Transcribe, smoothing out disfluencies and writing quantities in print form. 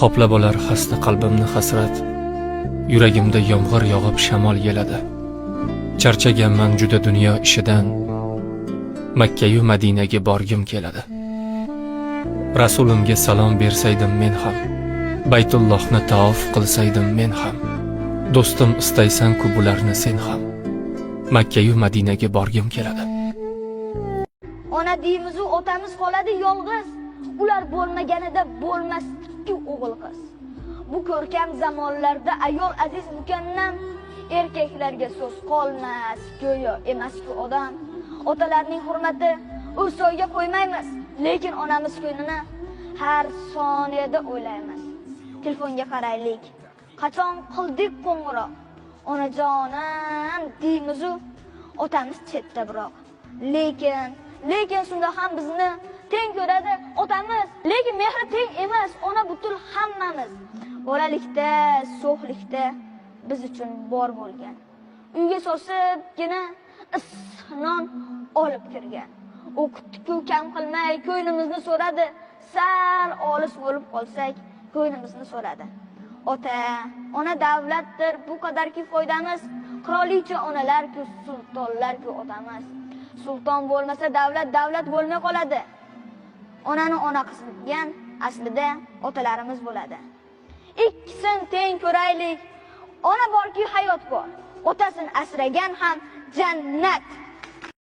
Qoplab olar xasta qalbimni hasrat, yuragimda yomg'ir yog'ib shamol yeladi. Charchaganman juda dunyo ishidan, Makka-yu Madinaga borgim keladi. Rasulimga salom bersaydim men ham, Baytullohni tavof qilsaydim men ham. Do'stim istaysan-ku bularni sen ham, Makka-yu Madinaga borgim keladi. Ona deymiz-u otamiz qoladi yolg'iz, ular bo'lmaganida bo'lmasdi o'g'il qiz. Bu ko'rkam zamonlarda ayol aziz mukannam, erkaklarga so'z qolmas, go'yo emas-ku odam. Otalarning hurmati o'rsoyga qo'ymaymiz, lekin onamiz ko'nglini har soniyada o'ylaymiz. Telefonga qaraylik, qachon qildik qo'ng'iroq, onajonim deymiz-u otamiz chetda biroq. Lekin shunda ham bizni teng ko'radi otamiz, lekin mehri teng emas, ona butul hammamiz. Bolalikda, so'xlikda biz uchun bor bo'lgan. Uyga sosibgina isnon olib kirgan. O'qitdi-ku kam qilmay ko'nglimizni so'radi. Sal olis bo'lib qolsak, ko'nglimizni so'radi. Ona davlatdir, bu qadarki foydamiz. Qirolicha onalar-ku, sultonlar-ku otamiz. Sulton bo'lmasa davlat bo'lmay qoladi. Onani ona qilgan aslida otalarimiz bo'ladi. Ikkisin teng ko'raylik. Ona borki hayot bor. Otasini asragan ham jannat.